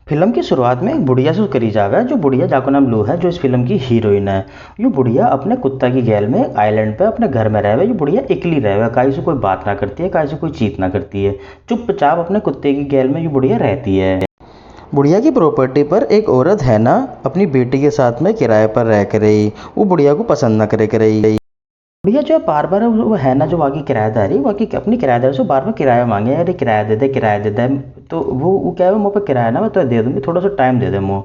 Film की शुरुआत में एक बुढ़िया से करी जावे जो बुढ़िया जाको नाम लू है, जो इस फिल्म की हीरोइन है। ये बुढ़िया अपने कुत्ता की गैल में एक आइलैंड पे अपने घर में रहे। ये बुढ़िया इकली रहे, काई से कोई बात ना करती है, काई से कोई चीत ना करती है, चुपचाप अपने कुत्ते की गैल में ये बुढ़िया रहती है। बुढ़िया की प्रॉपर्टी पर एक औरत है ना अपनी बेटी के साथ में किराए पर रह कर रही। वो बुढ़िया को पसंद ना करे रही। बुढ़िया जो है बार बार वो है ना जो वाकई किराएदारी वाकई अपनी किराएदार से बार बार किराया मांगे, अरे किराया दे दे किराया दे दे। तो वो क्या है, मुँह पर किराया ना मैं तो दे दूंगी, थोड़ा सा टाइम दे दे मुँह।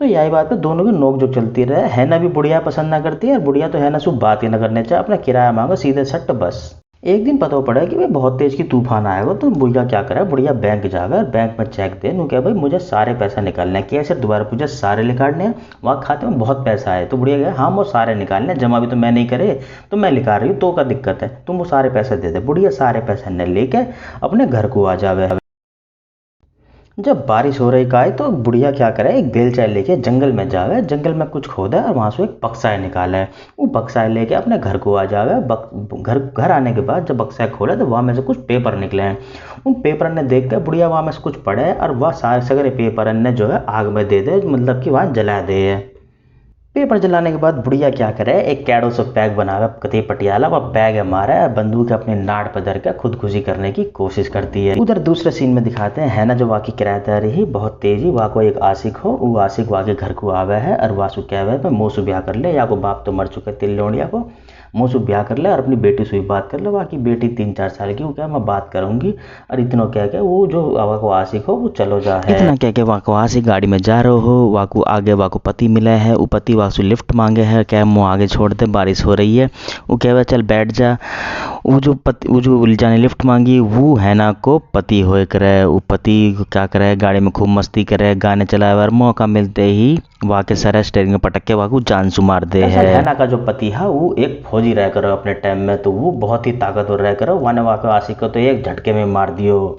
तो यही बात पे दोनों की नोक झोंक चलती रहे। है ना भी बुढ़िया पसंद ना करती है और बुढ़िया तो है ना सुबह बात ही ना करने चाहे, अपना किराया मांगो सीधे सट्ट बस। एक दिन पता पड़ा कि भाई बहुत तेज की तूफान आएगा, तो बुढ़िया क्या करे, बुढ़िया बैंक जाएगा और बैंक में चेक दे नु क्या भाई मुझे सारे पैसा निकालने हैं। कैसे दोबारा पूछा, सारे निकालने हैं, वहाँ खाते में बहुत पैसा है। तो बुढ़िया गया हाँ वो सारे निकालने हैं, जमा भी तो मैं नहीं करे तो मैं निकाल रही हूँ, तो का दिक्कत है, तुम वो सारे पैसे दे दे। बुढ़िया सारे पैसे न लेके अपने घर को आ जावे। जब बारिश हो रही का है तो बुढ़िया क्या करे, एक बेलचा लेके जंगल में जावे, जंगल में कुछ खोदा और वहां से एक बक्सा निकाला है। वो बक्सा लेके अपने घर को आ जावे। घर घर आने के बाद जब बक्सा खोला तो वहां में से कुछ पेपर निकले हैं। उन पेपर ने देख कर बुढ़िया वहां में से कुछ पढ़े और वह सारे सगरे पेपर ने जो है आग में दे दे, मतलब कि वहां जला दे। पेपर जलाने के बाद बुढ़िया क्या करे, एक कैडो से बैग बनावे कति पटियाला, वह बैग है मारा है, बंदूक अपने नाड़ पर धर के खुदकुशी करने की कोशिश करती है। उधर दूसरे सीन में दिखाते हैं है ना जो वाकई किराएदार ही बहुत तेजी वहाँ को एक आशिक हो, वो आशिक वाकई घर को आवे है और वासु क्या है मैं मोसू ब्याह कर ले, या को बाप तो मर चुके तिल लोड़िया को, मोसू ब्याह कर ले और अपनी बेटी से भी बात कर ले। बाकी बेटी 3-4 साल की, वो क्या मैं बात करूंगी। और इतना क्या क्या वो जो वहाँ को आशिक हो वो चलो जा है, इतना क्या क्या वहाँ को आशिक गाड़ी में जा रहे हो, वहाँ को आगे वहाँ को पति मिला है, वो पति वहाँ से लिफ्ट मांगे है, क्या मुँह आगे छोड़ दे बारिश हो रही है। वो कह चल बैठ जा। वो जो जाने लिफ्ट मांगी वो है ना को पति होए करे। वो पति क्या करे, गाड़ी में खूब मस्ती करे, गाने चलाए और मौका मिलते ही वहाँ के सारे स्टेयरिंग में पटक के वहाँ को जान से मार दे है ना का जो पति है वो एक फौजी रह करो अपने टाइम में, तो वो बहुत ही ताकतवर रह करो, वाने वहाँ के आशिक को तो एक झटके में मार दियो।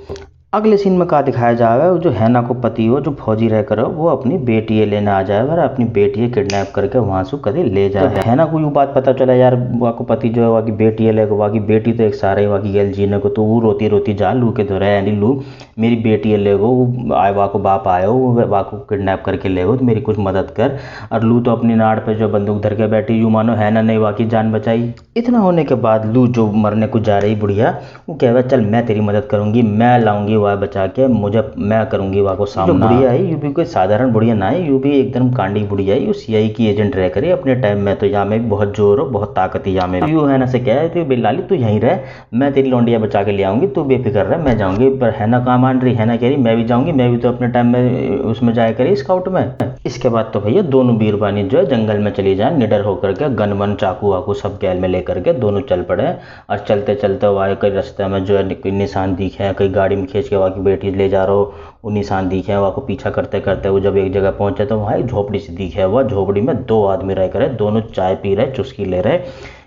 अगले सीन में क्या दिखाया जाएगा, जो हैना को पति हो जो फौजी रह कर वो अपनी बेटी लेने आ जाए और अपनी बेटी किडनैप करके वहां से कभी ले जाए। तो हैना को ये बात पता चला यार वहाँ को पति जो है वहाँ की बेटी ले, वहाँ की बेटी तो एक सारे वहाँ की गेल जीने को, तो वो रोती रोती जा लू के धोरा यानी लू मेरी बेटी ले गो, वो आए वहाँ को बाप आए हो वहाँ को किडनैप करके ले गो, तो मेरी कुछ मदद कर। और लू तो अपनी नाड़ पे जो बंदूक धर के बैठी, यूँ मानो हैना ने वहाँ की जान बचाई। इतना होने के बाद लू जो मरने को जा रही बुढ़िया, वो कह चल मैं तेरी मदद करूंगी, मैं लाऊंगी वह बचा के, मुझे मैं करूंगी वहाँ को सामना। बुढ़िया है यू भी कोई साधारण बुढ़िया ना है, यू भी एकदम कांडी बुढ़िया है, यू सीआई की एजेंट रह करे अपने टाइम में, तो यहाँ में भी बहुत जोर हो बहुत ताकत है यहाँ में। यू है ना से क्या है तो बिल्लाली तू यहीं रह, मैं तेरी लौंडिया बचा के ले आऊंगी, तू बेफिक्र रह मैं जाऊंगी। पर है ना कहाँ मान रही, है ना कह रही मैं भी जाऊंगी, मैं भी तो अपने टाइम में उसमें जाया करी स्काउट में। इसके बाद तो भैया दोनों बीरबानी जो है जंगल में चली जाए निडर होकर के, गन वन चाकू वाकू सब गैल में लेकर के दोनों चल पड़े। और चलते चलते वहाँ कई रास्ते में जो है कोई निशान दिखे, कई गाड़ी में खींच के वहाँ की बेटी ले जा रहा हो, वो निशान दिखे, वहाँ को पीछा करते करते वो जब एक जगह पहुंचे तो वहाँ एक झोपड़ी सी दिखे, वह झोपड़ी में 2 आदमी रह करे, दोनों चाय पी रहे चुस्की ले रहे।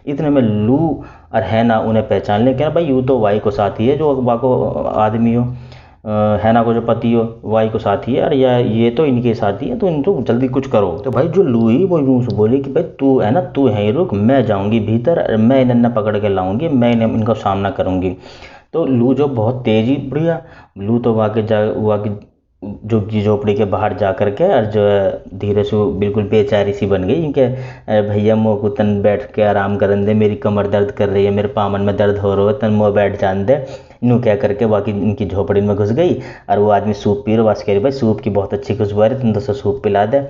इतने में लू और है ना उन्हें पहचान ले, क्या भाई यू तो वाई को साथी है जो वहाँ को आदमी हो, हैना को जो पति हो वाई को साथी है, और या ये तो इनके साथी है, तो इनको जल्दी कुछ करो। तो भाई जो लुई वो यूँ से बोली कि भाई तू है ना तू यहीं रुक, मैं जाऊंगी भीतर, मैं इन्हें पकड़ के लाऊंगी, मैं इनका सामना करूंगी। तो लू जो बहुत तेजी बढ़िया, लू तो वहाँ की जो झोपड़ी के बाहर जा कर के और जो है धीरे से बिल्कुल बेचारी सी बन गई, क्योंकि भैया मोह को तन बैठ के आराम करन दे, मेरी कमर दर्द कर रही है, मेरे पामन में दर्द हो रहा है, तन मोह बैठ जान दे। यूँ क्या करके बाकी इनकी झोपड़ी में घुस गई और वो आदमी सूप पी रहा, बस कह रही भाई सूप की बहुत अच्छी खुशबू आ रही, तुम तो सूप पिला दे।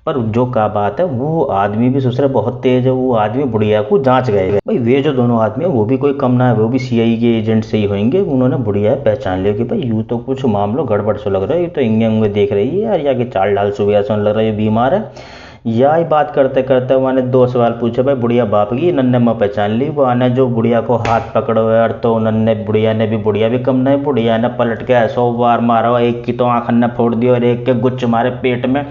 पर जो का बात है वो आदमी भी सोच रहा बहुत तेज है, वो आदमी बुढ़िया को जांच गए भाई, वे जो दोनों आदमी है वो भी कोई कम ना है, वो भी सीआई के एजेंट से ही होंगे। उन्होंने बुढ़िया पहचान लिया कि भाई यूँ तो कुछ मामलो गड़बड़ से लग रहा है, ये तो इंगे उंगे देख रही है यार, या कि चाल ढाल सुबह ऐसा लग रहा है ये बीमार है। यही बात करते करते मैंने 2 सवाल पूछे भाई बुढ़िया बाप की, नन्ने में पहचान ली, वो आने जो बुढ़िया को हाथ पकड़ो यार, तो नन्ने बुढ़िया ने भी कम नहीं, बुढ़िया ने पलट के 100 बार मारा, एक की तो आँख ने फोड़ दी और एक के गुच्छ मारे पेट में।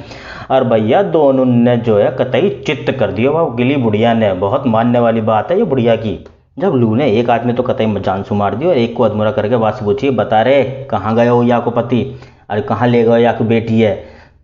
और भैया दोनों ने जो है कतई चित्त कर दिया वो गिली बुढ़िया ने, बहुत मानने वाली बात है ये बुढ़िया की। जब लू ने एक आदमी तो कतई जान से मार दी और एक को अधमुरा करके बात से पूछिए बता रहे कहाँ गए हो या को पति, अरे कहाँ ले गए या को बेटी है।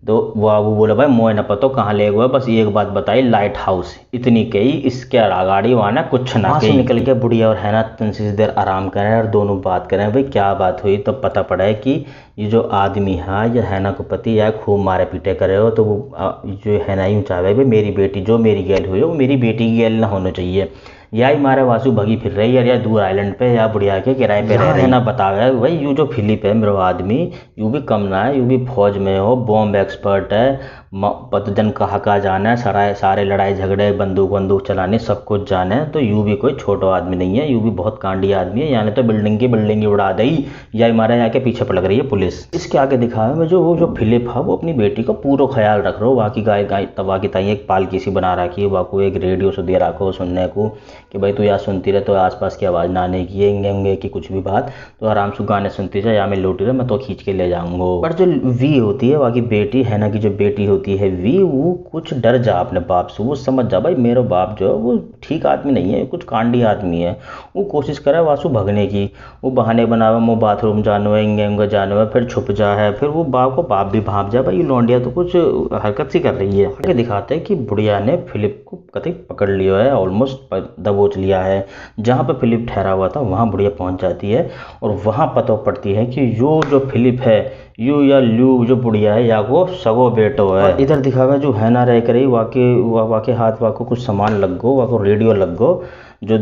तो वो बोले भाई मोए न पतो कहाँ ले गए, बस एक बात बताई लाइट हाउस, इतनी कही, इसके आगाड़ी वहाँ कुछ ना कही। निकल के बुढ़िया और हैना तनसी देर आराम करें और दोनों बात करें भाई क्या बात हुई। तो पता पड़ा है कि ये जो आदमी है ये हैना को पति या खूब मारे पीटे करे हो, तो वो जो हैना ही चाहे भाई मेरी बेटी जो मेरी गैल हुई है वो मेरी बेटी की गैल ना होना चाहिए, या ही मारे वासु भगी फिर रही है, या दूर आइलैंड पे या बुढ़िया के किराए पे रह रही है ना। बतावे भाई यू जो फिलिप है मेरा आदमी, यू भी कम ना है, यू भी फौज में हो, बॉम्ब एक्सपर्ट है, पतजन कहा जाना है, सारे लड़ाई झगड़े बंदूक चलाने सब कुछ जाने है, तो यू भी कोई छोटा आदमी नहीं है, यू भी बहुत कांडी आदमी है, यानी तो बिल्डिंग की उड़ा दी, या मारा जाके पीछे पलक रही है पुलिस। इसके आगे दिखावे में जो वो जो फिलिप है वो अपनी बेटी का पूरा ख्याल रख रहा हो, वाकई गाय तवा की ताई एक पालकी सी बना रखी है, वाकू एक रेडियो से दे रखो सुनने को कि भाई तू यहाँ सुनती रहे तो आसपास की आवाज़ ना आने की है कि कुछ भी बात, तो आराम से गाने सुनती जाए, या मैं लौटी रहे मैं तो खींच के ले जाऊंगा। पर जो वी होती है बाकी बेटी है ना, की जो बेटी होती है वी, वो कुछ डर जा अपने बाप से, वो समझ जा भाई मेरा बाप जो है वो ठीक आदमी नहीं है, कुछ कांडी आदमी है। वो कोशिश करे वासु भगने की, वो बहाने बनावे, वो बाथरूम जानो है, इंगे जानो है, फिर छुप जा है, फिर वो बाप भी भाग जा भाई लौंडिया तो कुछ हरकत सी कर रही है। आगे दिखाते हैं कि बुढ़िया ने फिलिप को कतई पकड़ लिया है, ऑलमोस्ट दबोच लिया है। जहाँ पर फिलिप ठहरा हुआ था वहाँ बुढ़िया पहुँच जाती है और वहाँ पता पड़ती है कि यो जो फिलिप है यू या ल्यू जो बुढ़िया है या वो सगो बेटो है। इधर दिखावे जो है ना रह कर वाके हाथ वाको कुछ सामान लग गो, वाको रेडियो लग गो, जो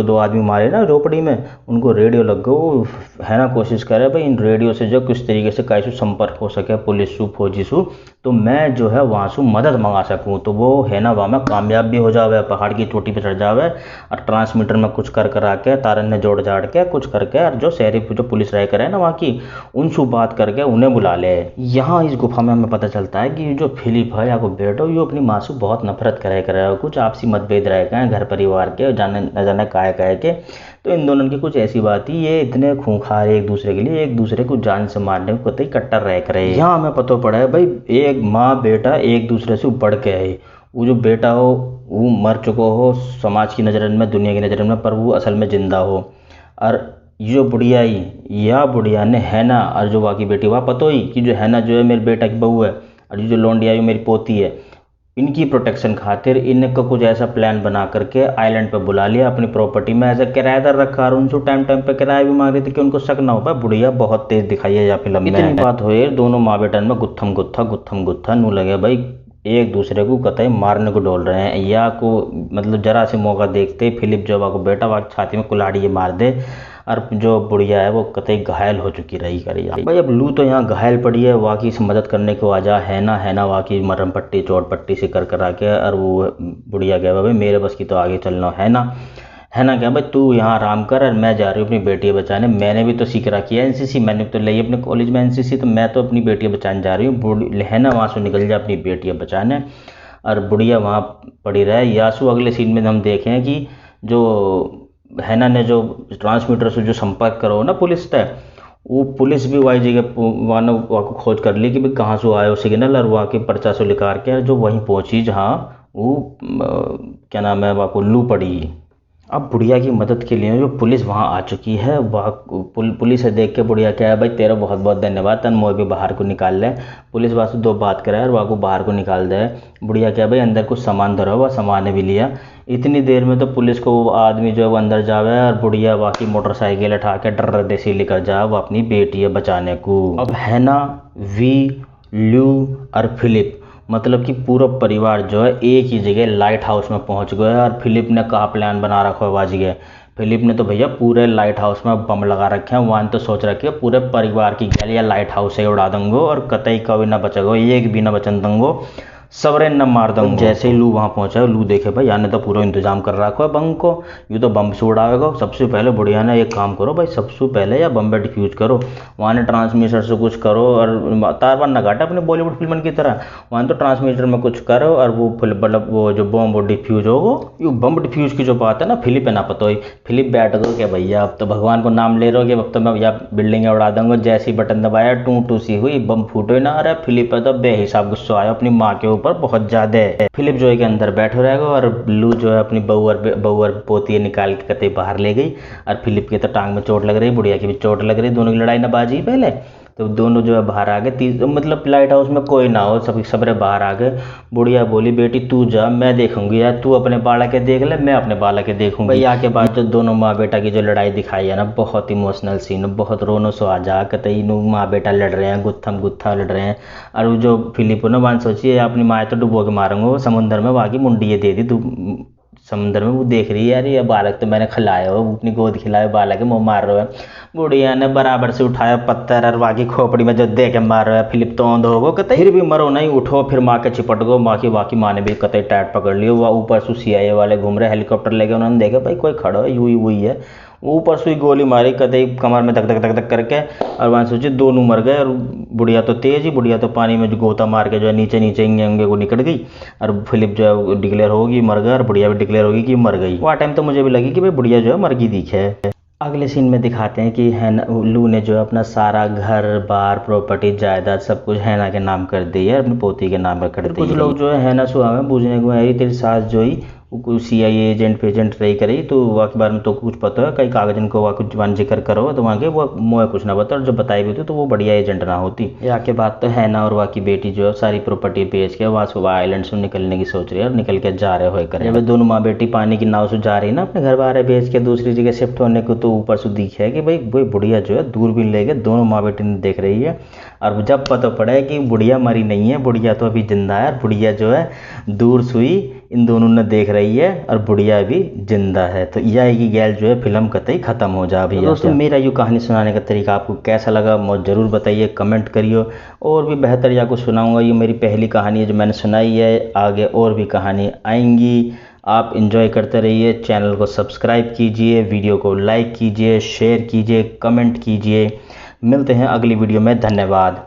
दो आदमी मारे ना झोपड़ी में उनको रेडियो लग गो, है ना कोशिश करे भाई इन रेडियो से जो किस तरीके से कैसे संपर्क हो सके पुलिस सु फौजी सु, तो मैं जो है वहाँ से मदद मंगा सकूँ, तो वो है ना वहाँ में कामयाब भी हो जावे, पहाड़ की चोटी पे चढ़ जावे और ट्रांसमीटर में कुछ कर के तारन ने जोड़ जाड़ के कुछ करके और जो शहरी जो पुलिस रह करे ना वहाँ की उनसे बात करके उन्हें बुला ले। यहाँ इस गुफा में हमें पता चलता है कि जो फिलिप है या को बेटो ये अपनी माँ से बहुत नफरत करे, कुछ आपसी मतभेद रह गए घर परिवार के जाने न जाने काय के, तो इन दोनों की कुछ ऐसी बात ही ये इतने खूंखार एक दूसरे के लिए एक दूसरे को जान से मारने को कतई कट्टर रह करे। यहाँ हमें पता पड़ा है भाई एक माँ बेटा एक दूसरे से बढ़ के है, वो जो बेटा हो वो मर चुका हो समाज की नज़र में दुनिया की नज़र में, पर वो असल में जिंदा हो, और जो बुढ़िया ने है ना और जो बाकी बेटी वहाँ पतो ही कि जो है ना जो है मेरे बेटा की बहू है और जो लौंडिया मेरी पोती है, इनकी प्रोटेक्शन खातिर इनका कुछ ऐसा प्लान बना करके आइलैंड पे बुला लिया, अपनी प्रॉपर्टी में ऐसा किराएदार रखा और उनसे टाइम पे किराया भी मांग रही थी कि उनको शक ना हो पाए। बुढ़िया बहुत तेज दिखाई है या फिल्म में। इतनी बात हुई दोनों माँ बेटन में गुत्थम गुत्था नू लगे भाई एक दूसरे को कतई मारने को डोल रहे हैं, या को मतलब जरा से मौका देखते फिलिप जो को बेटा वाक छाती में कुल्हाड़ी मार दे, और जो बुढ़िया है वो कतई घायल हो चुकी रही करी भाई। अब लू तो यहाँ घायल पड़ी है, वाकई से मदद करने को आजा है ना वाकई मरम पट्टी चोट पट्टी से कर के, और वो बुढ़िया कह भाई मेरे बस की तो आगे चलना है ना क्या भाई तू यहाँ आराम कर और मैं जा रही हूँ अपनी बेटी बचाने, मैंने भी तो सीख रखी है एनसीसी, मैंने तो ली अपने कॉलेज में एनसीसी, तो मैं तो अपनी बेटी बचाने जा रही हूँ, है ना वहाँ से निकल जा अपनी बेटी बचाने, और बुढ़िया वहाँ पड़ी रहे। यासु अगले सीन में हम देखें कि जो हैना ने जो ट्रांसमीटर से जो संपर्क करो ना पुलिस तक, वो पुलिस भी वही जगह वहाँ को खोज कर ली कि भाई कहाँ से आयो सिग्नल, और वहाँ के पर्चा से लिखा के जो वहीं पहुँची जहाँ वो क्या नाम है वहाँ को लू पड़ी। अब बुढ़िया की मदद के लिए जो पुलिस वहाँ आ चुकी है, वह पुलिस से देख के बुढ़िया क्या है भाई तेरा बहुत बहुत धन्यवाद, तन मोए भी बाहर को निकाल ले। पुलिस वास्तव दो बात कराए और वहाँ को बाहर को निकाल दे। बुढ़िया क्या भाई अंदर कुछ सामान धरा हुआ, सामान भी लिया। इतनी देर में तो पुलिस को वो आदमी जो है वो अंदर जावे और बुढ़िया बाकी मोटरसाइकिल उठा के डर देसी लेकर जा वो अपनी बेटी बचाने को। अब हैना वी ल्यू और फिलिप मतलब कि पूरा परिवार जो है एक ही जगह लाइट हाउस में पहुंच गए, और फिलिप ने कहा प्लान बना रखा है बाजी गए। फिलिप ने तो भैया पूरे लाइट हाउस में बम लगा रखे हैं, वहाँ तो सोच रखे पूरे परिवार की गैल या लाइट हाउस से उड़ा दूंगो और कतई कभी ना बचेगो, एक भी ना बचन दूंगो, सबरे न मार दूंगा। जैसे ही लू वहाँ पहुँचा, लू देखे भाई याने तो पूरा इंतजाम कर रखा है बम को, यूँ तो बम से उड़ाएगा। सबसे पहले बुढ़िया ने एक काम करो भाई, सबसे पहले या बम पे डिफ्यूज करो, वहाँ ने ट्रांसमीटर से कुछ करो और तार बार न काटा अपने बॉलीवुड फिल्म की तरह, वहाँ तो ट्रांसमीटर में कुछ करो और वो मतलब वो जो बम वो डिफ्यूज होगा। ये बम डिफ्यूज की जो बात है ना फिलिप ना पता हो, फिलिप बैठ गो क्या भैया अब तो भगवान को नाम ले रहे हो कि अब तो मैं या बिल्डिंग उड़ा दूंगा। जैसे ही बटन दबाया टू सी हुई, बम फूटो ना, अरे फिलिप तो बेहिसाब गुस्सा आया अपनी माँ के ऊपर बहुत ज्यादा है। फिलिप जो है के अंदर बैठे रहेगा और लू जो है अपनी बहू और पोती निकाल के कतई बाहर ले गई, और फिलिप के तो टांग में चोट लग रही, बुढ़िया की भी चोट लग रही, दोनों की लड़ाई न बाजी पहले। तो दोनों जो है बाहर आ गए, मतलब लाइट हाउस में कोई ना हो, सब सबरे बाहर आ गए। बुढ़िया बोली बेटी तू जा, मैं देखूंगी यार, तू अपने बालक के देख ले, मैं अपने बालक के देखूंगी। भैया के बाद जो दोनों माँ बेटा की जो लड़ाई दिखाई है ना, बहुत इमोशनल सीन, बहुत रोनो सो आ जा, कतई माँ बेटा लड़ रहे हैं, गुत्थम गुत्था लड़ रहे हैं। और वो जो फिलिप ने मान सोचिए अपनी माँ तो डुबो के मारूंगा वो समुद्र में, बाकी मुंडी ये दे दी तू समुद्र में। वो देख रही है यार ये बालक तो मैंने खिलाया हो, अपनी गोद खिलाया बालक है, मुँह मार रहा है। बुढ़िया ने बराबर से उठाया पत्थर और बाकी खोपड़ी में जो दे के मार रहा है। फिलिप तो औंध हो गो कतई, फिर भी मरो नहीं, उठो, फिर माँ के चिपट गो, बाकी माँ ने भी कतई टाइट पकड़ लियो। वह ऊपर से CIA वाले घूम रहे, हेलीकॉप्टर लेके, उन्होंने देखा भाई कोई खड़ा है, यूं हुई है, ऊपर से गोली मारी कतई कमर में धक धक धक धक करके, और वहाँ सोचे दोनों मर गए। और बुढ़िया तो तेज ही, बुढ़िया तो पानी में जो गोता मार के जो है नीचे नीचे इंगे को निकल गई। और फिलिप जो है डिक्लेयर होगी मर गया, और बुढ़िया भी डिक्लेयर होगी कि मर गई। वह टाइम तो मुझे भी लगी कि भाई बुढ़िया जो है मर गई दिखे। अगले सीन में दिखाते हैं कि हैना लू ने जो है अपना सारा घर बार प्रॉपर्टी जायदाद सब कुछ हैना के नाम कर दी है, अपनी पोती के नाम पर कर दी है। कुछ लोग जो है हैना सुहा में पूछने को है तेरी सास जो ही CIA एजेंट पेजेंट रही करी, तो वहाँ के बारे में तो कुछ पता है, कई कागजन को वहाँ कुछ वन जिक्र करो तो वहाँ के वो मोए कुछ ना बता, और जब बताई भी होती तो वो बढ़िया एजेंट ना होती। यहाँ के बाद तो हैना और वहाँ की बेटी जो है सारी प्रॉपर्टी बेच के वहाँ से आइलैंड से निकलने की सोच रही है, और निकल के जा रहे हो करे। जब दोनों माँ बेटी पानी की नाव से जा रही है ना अपने घर बाहर बेच के दूसरी जगह शिफ्ट होने को, तो ऊपर से दिखे कि भाई वही बुढ़िया जो है दूरबीन लेके दोनों माँ बेटी ने देख रही है। और जब पता पड़ा है कि बुढ़िया मरी नहीं है, बुढ़िया तो अभी जिंदा है, और बुढ़िया जो है दूर सुई इन दोनों ने देख रही है, और बुढ़िया भी जिंदा है। तो यह की गैल जो है फिल्म कतई खत्म हो जा। भी दोस्तों मेरा यूँ कहानी सुनाने का तरीका आपको कैसा लगा मुझे ज़रूर बताइए, कमेंट करिए। और भी बेहतर या कुछ सुनाऊंगा, ये मेरी पहली कहानी है जो मैंने सुनाई है, आगे और भी कहानी आएंगी। आप इंजॉय करते रहिए, चैनल को सब्सक्राइब कीजिए, वीडियो को लाइक कीजिए, शेयर कीजिए, कमेंट कीजिए। मिलते हैं अगली वीडियो में, धन्यवाद।